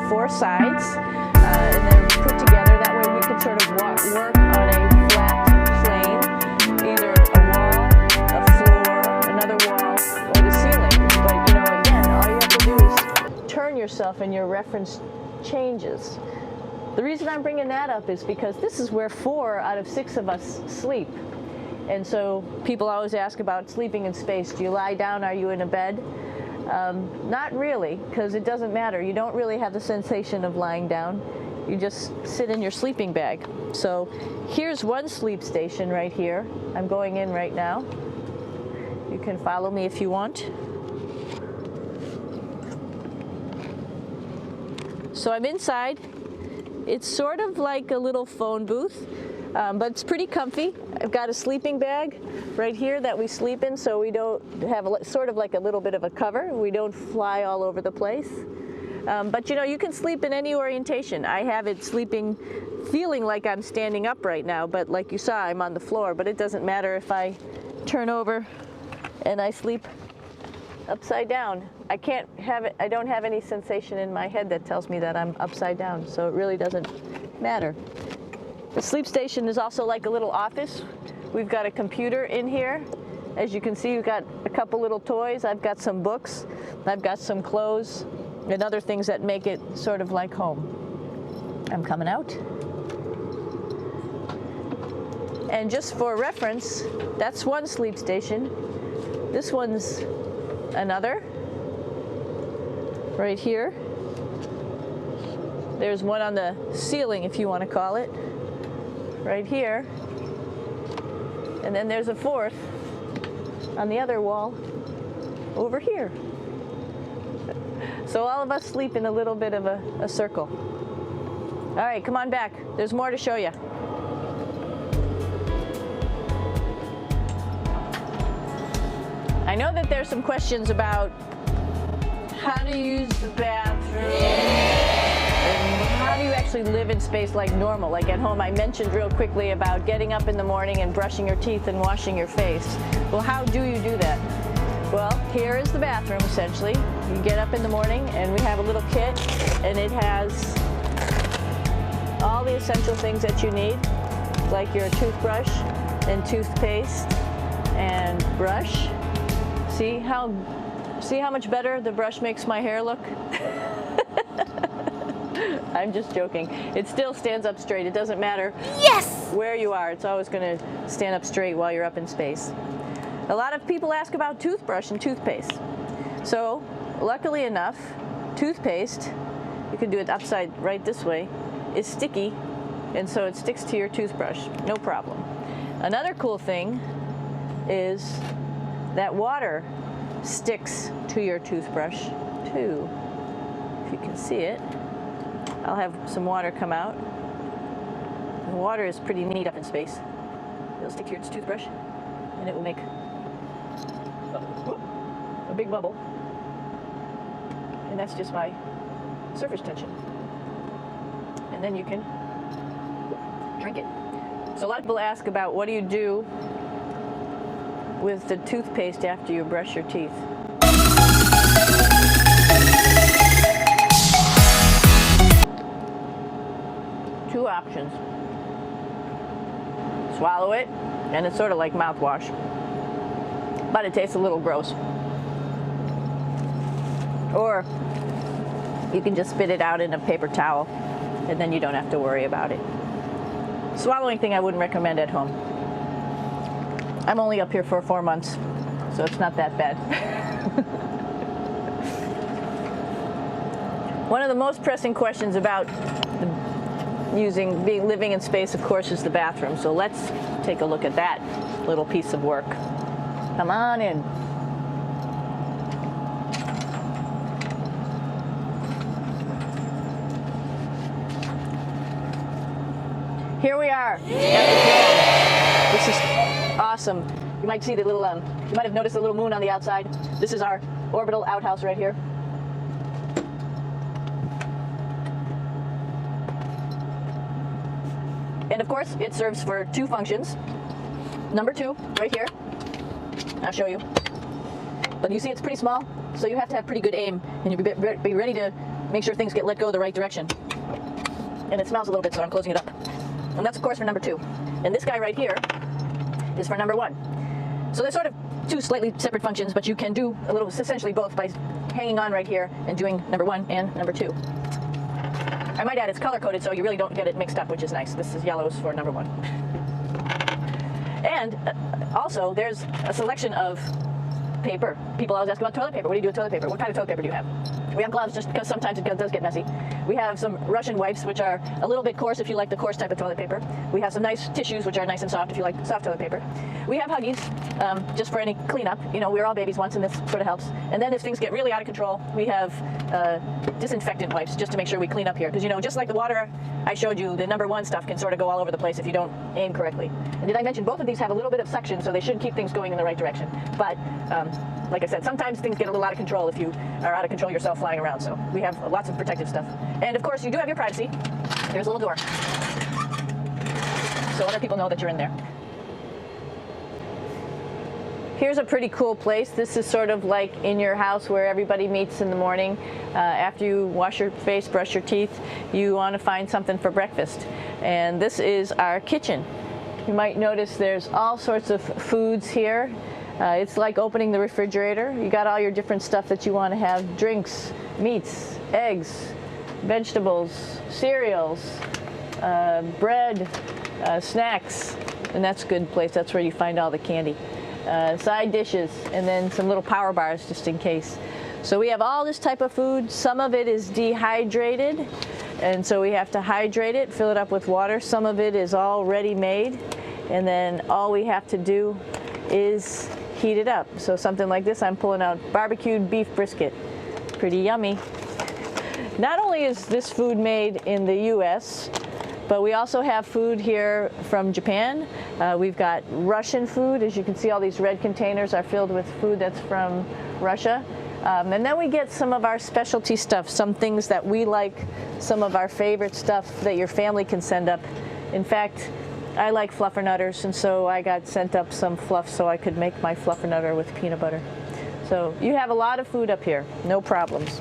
4 sides and they're put together. That way we can sort of work on a flat plane, either a wall, a floor, another wall, or the ceiling. But again, all you have to do is turn yourself and your reference changes. The reason I'm bringing that up is because this is where 4 out of 6 of us sleep. And so people always ask about sleeping in space. Do you lie down? Are you in a bed? Not really, because it doesn't matter. You don't really have the sensation of lying down. You just sit in your sleeping bag. So here's one sleep station right here. I'm going in right now. You can follow me if you want. So I'm inside. It's sort of like a little phone booth, but it's pretty comfy. I've got a sleeping bag right here that we sleep in, so we don't have sort of like a little bit of a cover. We don't fly all over the place. But you can sleep in any orientation. I have it feeling like I'm standing up right now, but like you saw, I'm on the floor. But it doesn't matter if I turn over and I sleep upside down. I don't have any sensation in my head that tells me that I'm upside down, so it really doesn't matter. The sleep station is also like a little office. We've got a computer in here. As you can see, we've got a couple little toys. I've got some books. I've got some clothes and other things that make it sort of like home. I'm coming out. And just for reference, that's one sleep station. This one's another. Right here. There's one on the ceiling, if you want to call it. Right here. And then there's a 4th on the other wall over here. So all of us sleep in a little bit of a circle. All right, come on back. There's more to show you. I know that there's some questions about how to use the bathroom, and how do you actually live in space like normal, like at home. I mentioned real quickly about getting up in the morning and brushing your teeth and washing your face. Well, how do you do that? Well, here is the bathroom, essentially. You get up in the morning, and we have a little kit, and it has all the essential things that you need, like your toothbrush and toothpaste and brush. See how much better the brush makes my hair look? I'm just joking. It still stands up straight. It doesn't matter where you are. It's always going to stand up straight while you're up in space. A lot of people ask about toothbrush and toothpaste. So, luckily enough, toothpaste, you can do it upside right this way, is sticky, and so it sticks to your toothbrush. No problem. Another cool thing is that water sticks to your toothbrush too. If you can see it, I'll have some water come out. The water is pretty neat up in space. It'll stick to your toothbrush and it will make a big bubble. And that's just my surface tension. And then you can drink it. So a lot of people ask about what do you do with the toothpaste after you brush your teeth. Two options. Swallow it, and it's sort of like mouthwash, but it tastes a little gross. Or you can just spit it out in a paper towel, and then you don't have to worry about it. Swallowing thing I wouldn't recommend at home. I'm only up here for 4 months, so it's not that bad. One of the most pressing questions about living in space, of course, is the bathroom. So let's take a look at that little piece of work. Come on in. Here we are. This is awesome. You might see the little, you might have noticed the little moon on the outside. This is our orbital outhouse right here. And of course, it serves for 2 functions. Number 2, right here. I'll show you. But you see it's pretty small, so you have to have pretty good aim, and you'll be ready to make sure things get let go the right direction. And it smells a little bit, so I'm closing it up. And that's, of course, for number 2. And this guy right here is for number 1. So they're sort of 2 slightly separate functions, but you can do a little, essentially both, by hanging on right here and doing number 1 and number 2. I might add it's color-coded, so you really don't get it mixed up, which is nice. This is yellows for number 1. And also, there's a selection of paper. People always ask about toilet paper. What do you do with toilet paper? What kind of toilet paper do you have? We have gloves, just because sometimes it does get messy. We have some Russian wipes, which are a little bit coarse if you like the coarse type of toilet paper. We have some nice tissues, which are nice and soft if you like soft toilet paper. We have Huggies, just for any cleanup. You know, we were all babies once, and this sort of helps. And then if things get really out of control, we have disinfectant wipes, just to make sure we clean up here. Because, you know, just like the water I showed you, the number 1 stuff can sort of go all over the place if you don't aim correctly. And did I mention both of these have a little bit of suction, so they should keep things going in the right direction. But like I said, sometimes things get a little out of control if you are out of control yourself flying around. So we have lots of protective stuff. And of course, you do have your privacy. There's a little door, so other people know that you're in there. Here's a pretty cool place. This is sort of like in your house where everybody meets in the morning. After you wash your face, brush your teeth, you want to find something for breakfast. And this is our kitchen. You might notice there's all sorts of foods here. It's like opening the refrigerator. You got all your different stuff that you want to have: drinks, meats, eggs, vegetables, cereals, bread, snacks, and that's a good place. That's where you find all the candy. Side dishes, and then some little power bars just in case. So we have all this type of food. Some of it is dehydrated, and so we have to hydrate it, fill it up with water. Some of it is all ready made, and then all we have to do is heat it up. So something like this, I'm pulling out barbecued beef brisket. Pretty yummy. Not only is this food made in the US, but we also have food here from Japan. We've got Russian food. As you can see, all these red containers are filled with food that's from Russia. And then we get some of our specialty stuff, some things that we like, some of our favorite stuff that your family can send up. In fact, I like fluffernutters, and so I got sent up some fluff so I could make my fluffernutter with peanut butter. So you have a lot of food up here, no problems.